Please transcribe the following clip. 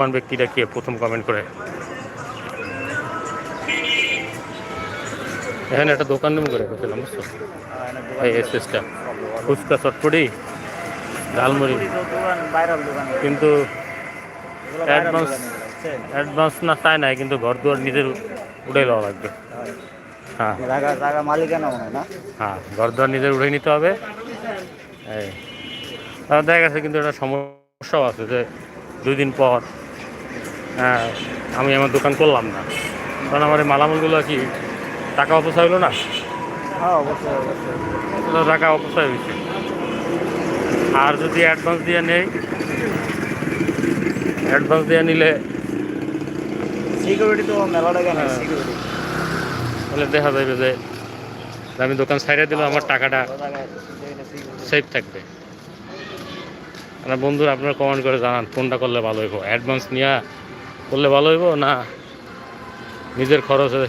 কোন ব্যক্তিটা কে প্রথম কমেন্ট করে। এখানে একটা দোকান নাম করে রেখেছিলাম বুঝছো, এই এসএসটা ফুচকা চটপটি ঝালমুড়ি, কিন্তু অ্যাডভান্স অ্যাডভান্স না চায় নাই, কিন্তু ঘর দুয়ার নিজের উঠে লওয়া লাগবে। হ্যাঁ হ্যাঁ, ঘর দুয়ার নিজের উঠে নিতে হবে। এই দেখা গেছে কিন্তু একটা সমস্যাও আছে যে 2 দিন পর আমি আমার দোকান করলাম না, কারণ আমার এই মালামালগুলো কি টাকা অপচয় হলো না? টাকা অপচয় হয়েছে। আর যদি অ্যাডভান্স দিয়ে নেই, অ্যাডভান্স দিয়ে নিলে সিকিউরিটি তো মেলা টাকা নেই, সিকিউরিটি তাহলে দেখা যাবে যে আমি দোকান ছাইড়ে দিলেও আমার টাকাটা সেফ থাকবে। আপনার বন্ধুরা আপনারা কমেন্ট করে জানান কোনটা করলে ভালো হইব, অ্যাডভান্স নিয়ে করলে ভালো হইব না নিজের খরচে